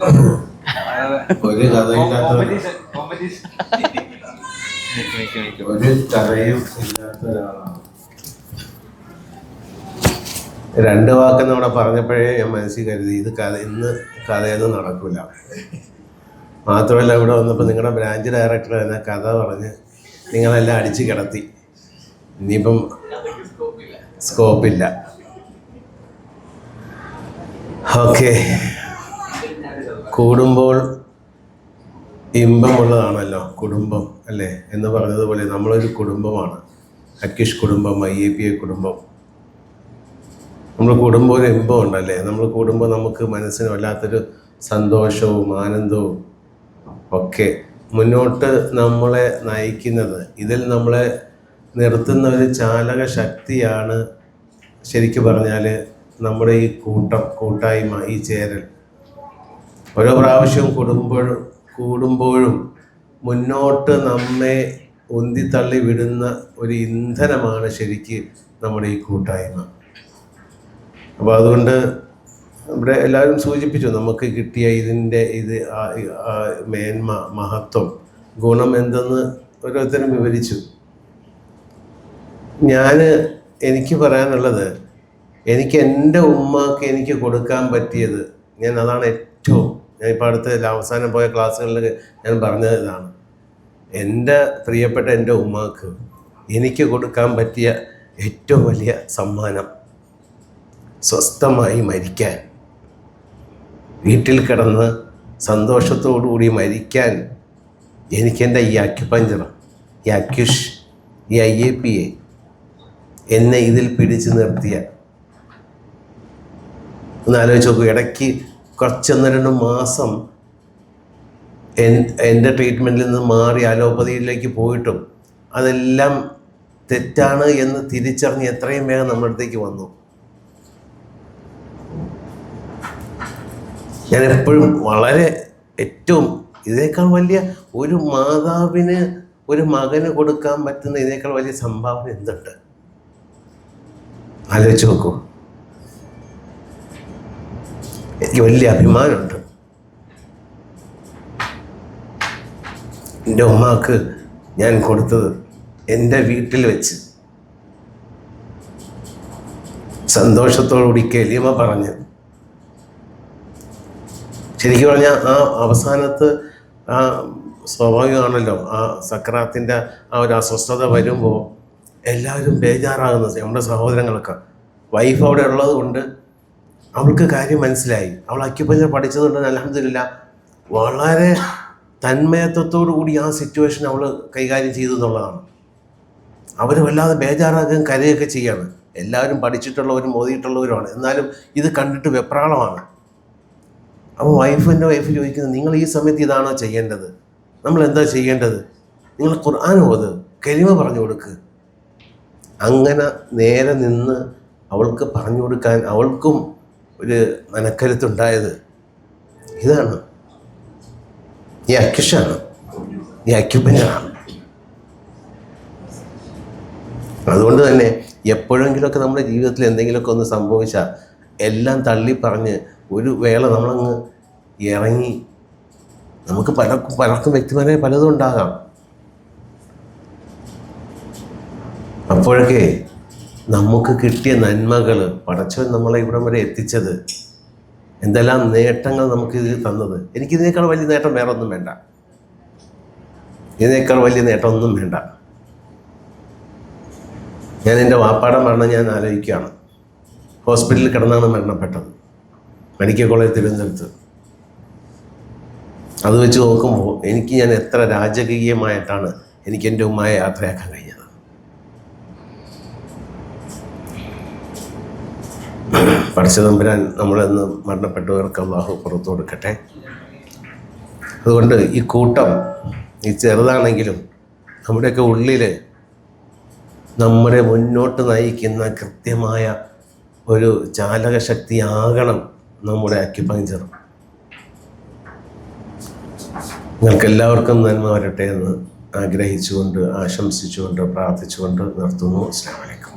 ഒരു കഥയില്ലാത്ത ഒരു കഥയും ഇല്ലാത്ത ഒരാളാണ്. രണ്ട് വാക്കെന്ന് അവിടെ പറഞ്ഞപ്പോഴേ ഞാൻ മനസ്സിൽ കരുതി ഇത് ഇന്ന് കഥയൊന്നും നടക്കില്ല. മാത്രമല്ല ഇവിടെ വന്നപ്പോൾ നിങ്ങളുടെ ബ്രാഞ്ച് ഡയറക്ടർ തന്നെ കഥ പറഞ്ഞ് നിങ്ങളെല്ലാം അടിച്ച് കിടത്തി. ഇനിയിപ്പം സ്കോപ്പില്ല. ഓക്കെ, കൂടുമ്പോൾ ഇമ്പമുള്ളതാണല്ലോ കുടുംബം അല്ലേ എന്ന് പറഞ്ഞതുപോലെ നമ്മളൊരു കുടുംബമാണ്. അക്കിഷ് കുടുംബം, IAPA കുടുംബം. നമ്മൾ കൂടുമ്പോൾ ഒരു ഇമ്പം ഉണ്ടല്ലേ. നമ്മൾ കൂടുമ്പോൾ നമുക്ക് മനസ്സിന് വല്ലാത്തൊരു സന്തോഷവും ആനന്ദവും ഒക്കെ മുന്നോട്ട് നമ്മളെ നയിക്കുന്നത്. ഇതിൽ നമ്മളെ നിർത്തുന്ന ഒരു ചാലക ശക്തിയാണ് ശരിക്കും പറഞ്ഞാൽ നമ്മുടെ ഈ കൂട്ടായ്മ, ഈ ചേരൽ. ഓരോ പ്രാവശ്യവും കൂടുമ്പോഴും മുന്നോട്ട് നമ്മെ ഉന്തിത്തള്ളി വിടുന്ന ഒരു ഇന്ധനമാണ് ശരിക്ക് നമ്മുടെ ഈ കൂട്ടായ്മ. അപ്പോൾ അതുകൊണ്ട് ഇവിടെ എല്ലാവരും സൂചിപ്പിച്ചു നമുക്ക് കിട്ടിയ ഇത് മേന്മ, മഹത്വം, ഗുണം എന്തെന്ന് ഓരോരുത്തരും വിവരിച്ചു. എനിക്ക് പറയാനുള്ളത്, എനിക്ക് എൻ്റെ ഉമ്മക്ക് എനിക്ക് കൊടുക്കാൻ പറ്റിയത്, അതാണ് ഏറ്റവും, ഞാൻ ഇപ്പോൾ അടുത്ത അവസാനം പോയ ക്ലാസ്സുകളിൽ ഞാൻ പറഞ്ഞത് ഇതാണ്. എൻ്റെ പ്രിയപ്പെട്ട എൻ്റെ ഉമ്മക്ക് എനിക്ക് കൊടുക്കാൻ പറ്റിയ ഏറ്റവും വലിയ സമ്മാനം സ്വസ്ഥമായി മരിക്കാൻ, വീട്ടിൽ കിടന്ന് സന്തോഷത്തോടുകൂടി മരിക്കാൻ എനിക്കെൻ്റെ ഈ അക്യുപഞ്ചർ, ഈ അക്യുഷ്, ഈ IAPA എന്നെ ഇതിൽ പിടിച്ചു നിർത്തിയ, ഒന്ന് ആലോചിച്ച് നോക്കൂ. ഇടയ്ക്ക് കുറച്ചൊന്ന് 2 മാസം എൻ്റെ ട്രീറ്റ്മെൻറ്റിൽ നിന്ന് മാറി അലോപ്പതിയിലേക്ക് പോയിട്ടും അതെല്ലാം തെറ്റാണ് എന്ന് തിരിച്ചറിഞ്ഞ് എത്രയും വേഗം നമ്മുടെ അടുത്തേക്ക് വന്നു. ഞാൻ എപ്പോഴും ഏറ്റവും ഇതിനേക്കാൾ വലിയ ഒരു മാതാവിന് ഒരു മകന് കൊടുക്കാൻ പറ്റുന്ന ഇതിനേക്കാൾ വലിയ സംഭാവന എന്തുണ്ട്? ആലോചിച്ച് നോക്കൂ. എനിക്ക് വലിയ അഭിമാനമുണ്ട്. എൻ്റെ ഉമ്മാക്ക് ഞാൻ കൊടുത്തത് എൻ്റെ വീട്ടിൽ വെച്ച് സന്തോഷത്തോടുകൂടി കെലിമ പറഞ്ഞ്, ശരിക്കും പറഞ്ഞാൽ ആ അവസാനത്ത് സ്വാഭാവികമാണല്ലോ, ആ സക്രാത്തിൻ്റെ ആ ഒരു അസ്വസ്ഥത വരുമ്പോൾ എല്ലാവരും ബേജാറാകുന്നത്. നമ്മുടെ സഹോദരങ്ങളൊക്കെ, വൈഫ് അവിടെ ഉള്ളത് കൊണ്ട് അവൾക്ക് കാര്യം മനസ്സിലായി. അവൾ അക്യുപഞ്ചർ പഠിച്ചതുകൊണ്ട് അൽഹംദുലില്ലാ വളരെ തന്മയത്വത്തോടു കൂടി ആ സിറ്റുവേഷൻ അവൾ കൈകാര്യം ചെയ്തു എന്നുള്ളതാണ്. അവർ വല്ലാതെ ബേജാറാക്കുകയും കരയൊക്കെ ചെയ്യാണ്. എല്ലാവരും പഠിച്ചിട്ടുള്ളവരും ഓതിയിട്ടുള്ളവരുമാണ്. എന്നാലും ഇത് കണ്ടിട്ട് വെപ്രാളമാണ്. അപ്പോൾ എൻ്റെ വൈഫ് ചോദിക്കുന്നത്, നിങ്ങൾ ഈ സമയത്ത് ഇതാണോ ചെയ്യേണ്ടത്? നമ്മൾ എന്താ ചെയ്യേണ്ടത്? നിങ്ങൾ ഖുർആൻ ഓത്, കലിമ പറഞ്ഞു കൊടുക്ക്. അങ്ങനെ നേരെ നിന്ന് അവൾക്ക് പറഞ്ഞു കൊടുക്കാൻ അവൾക്കും ഒരു മനക്കരുത്തുണ്ടായത് ഇതാണ്. ഈ അക്യുഷാണ്, ഈ അക്യുപഞ്ചറാണ്. അതുകൊണ്ട് തന്നെ എപ്പോഴെങ്കിലുമൊക്കെ നമ്മുടെ ജീവിതത്തിൽ എന്തെങ്കിലുമൊക്കെ ഒന്ന് സംഭവിച്ചാൽ എല്ലാം തള്ളി പറഞ്ഞ് ഒരു വേള നമ്മളങ്ങ് ഇറങ്ങി, നമുക്ക് പലർക്കും വ്യക്തിപരമായ പലതും ഉണ്ടാകാം. അപ്പോഴൊക്കെ നമുക്ക് കിട്ടിയ നന്മകൾ, പടച്ചവൻ നമ്മളെ ഇവിടം വരെ എത്തിച്ചത്, എന്തെല്ലാം നേട്ടങ്ങൾ നമുക്കിത് തന്നത്. എനിക്കിതിനേക്കാൾ വലിയ നേട്ടം വേറെ ഒന്നും വേണ്ട. ഇതിനേക്കാൾ വലിയ നേട്ടമൊന്നും വേണ്ട. ഞാൻ എൻ്റെ വാപ്പാടെ മരണം ഞാൻ ആലോചിക്കുകയാണ്. ഹോസ്പിറ്റലിൽ കിടന്നാണ് മരണപ്പെട്ടത്, മെഡിക്കൽ കോളേജ് തിരുവനന്തപുരത്ത്. അത് വെച്ച് നോക്കുമ്പോൾ ഞാൻ എത്ര രാജകീയമായിട്ടാണ് എനിക്ക് എൻ്റെ ഉമ്മയെ യാത്രയാക്കാൻ കഴിഞ്ഞത്. പടച്ചതമ്പുരാൻ നമ്മളെന്ന് മരണപ്പെട്ടവർക്ക് അല്ലാഹു പുറത്തു കൊടുക്കട്ടെ. അതുകൊണ്ട് ഈ കൂട്ടം, ഈ ചെറുതാണെങ്കിലും നമ്മുടെയൊക്കെ ഉള്ളിൽ നമ്മളെ മുന്നോട്ട് നയിക്കുന്ന കൃത്യമായ ഒരു ചാലകശക്തിയാകണം നമ്മുടെ അക്യുപഞ്ചർ. നിങ്ങൾക്കെല്ലാവർക്കും നന്മ വരട്ടെ എന്ന് ആഗ്രഹിച്ചുകൊണ്ട്, ആശംസിച്ചുകൊണ്ട്, പ്രാർത്ഥിച്ചുകൊണ്ട് നിർത്തുന്നു. അസ്സലാമു അലൈക്കും.